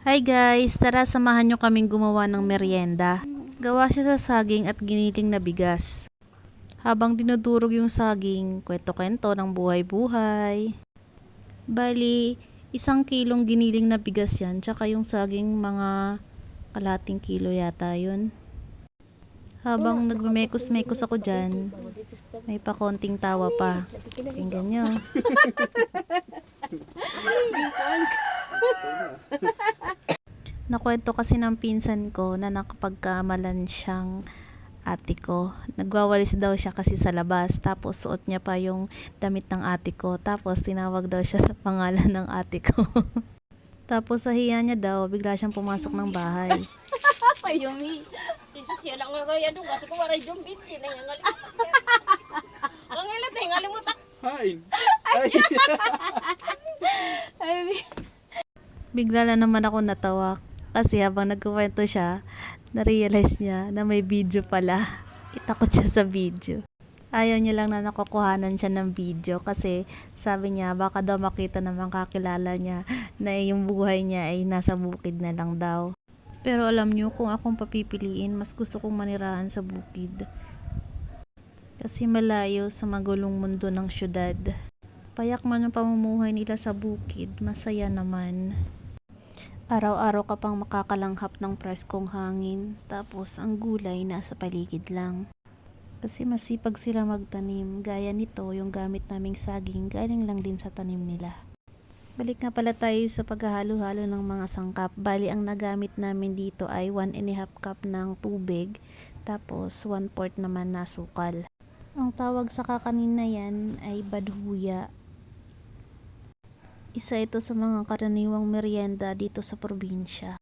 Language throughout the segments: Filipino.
Hi guys, tara samahan nyo kaming gumawa ng merienda. Gawa siya sa saging at giniling na bigas. Habang dinudurog yung saging, kwento-kwento ng buhay-buhay. Bali, 1 kilong giniling na bigas yan, tsaka yung saging mga kalating kilo yata yun. Habang nagmemekos-mekos ako dyan, may pakonting tawa pa. Tingnan nyo. Nakwento kasi ng pinsan ko na nakapagkamalan siyang ate ko. Nagwawalis daw siya kasi sa labas. Tapos suot niya pa yung damit ng ate ko. Tapos tinawag daw siya sa pangalan ng ate ko. Tapos sa hiya niya daw, bigla siyang pumasok ng bahay. Ay, Yumi. Isa siya lang nga kaya doon. Kasi kung waray Yumi, tinangangal. Ang ilan, tinangaling mo tak. Hi. Ay, Bigla lang naman ako natawa. Kasi habang nagkukwento siya, na-realize niya na may video pala. Itakot siya sa video. Ayaw niya lang na nakukuhanan siya ng video kasi sabi niya baka daw makita ng mga kakilala niya na yung buhay niya ay nasa bukid na lang daw. Pero alam niyo, kung akong papipiliin, mas gusto kong manirahan sa bukid. Kasi malayo sa magulong mundo ng syudad. Payak man ang pamumuhay nila sa bukid, masaya naman. Araw-araw ka pang makakalanghap ng preskong hangin, tapos ang gulay nasa paligid lang. Kasi masipag sila magtanim, gaya nito yung gamit naming saging galing lang din sa tanim nila. Balik nga pala tayo sa paghahalo-halo ng mga sangkap. Bali ang nagamit namin dito ay 1½ cup ng tubig, tapos 1/4 naman na sukal. Ang tawag sa kakanin na yan ay badhuya. Isa ito sa mga karaniwang merienda dito sa probinsya.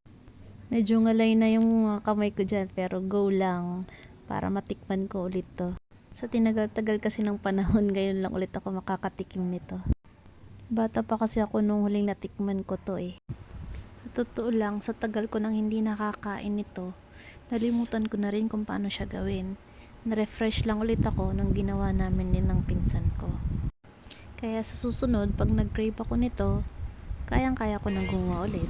Medyo ngalay na yung mga kamay ko dyan pero go lang para matikman ko ulit to. Sa tinagal-tagal kasi ng panahon, ngayon lang ulit ako makakatikim nito. Bata pa kasi ako nung huling natikman ko to eh. Sa totoo lang, sa tagal ko nang hindi nakakain nito, nalimutan ko na rin kung paano siya gawin. Na-refresh lang ulit ako nung ginawa namin din ng pinsan ko. Kaya sa susunod, pag nag-crave ako nito, kayang-kaya ko nang gumawa ulit.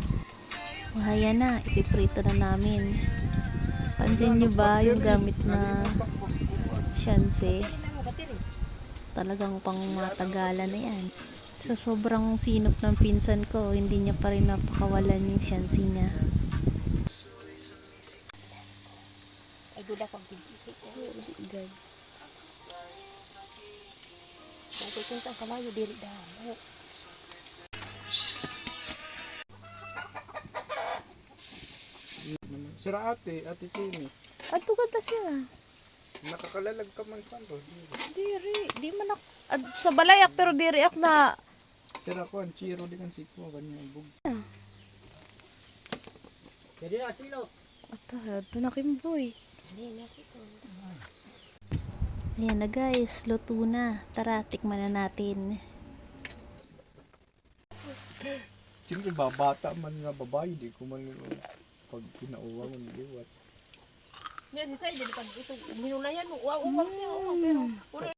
Mahaya na, ipiprito na namin. Pansin nyo ba yung gamit na syanse? Talagang pang matagalan na yan. Sa sobrang sinop ng pinsan ko, hindi niya pa rin napakawalan yung syanse niya. ay gula pang pinti. Good. Dati kung saan kalayo, diri damo. Sira ate Tini. Ato ka siya. Nakakalalag ka man pa ro. Di man sa balayak pero diri ak na. Sira ko ang chiro di kan sikmo ganyan bug. Jadi asilo. Ato na kimboy. Ano na siko? Ayan na guys, luto na. Tara, tikman na natin. Siyempre babata man nga babae di ko man pag pinauwa mo liwat. Yan si Sai, jadi pag ito, minulayan mo, uwang siya, pero ulo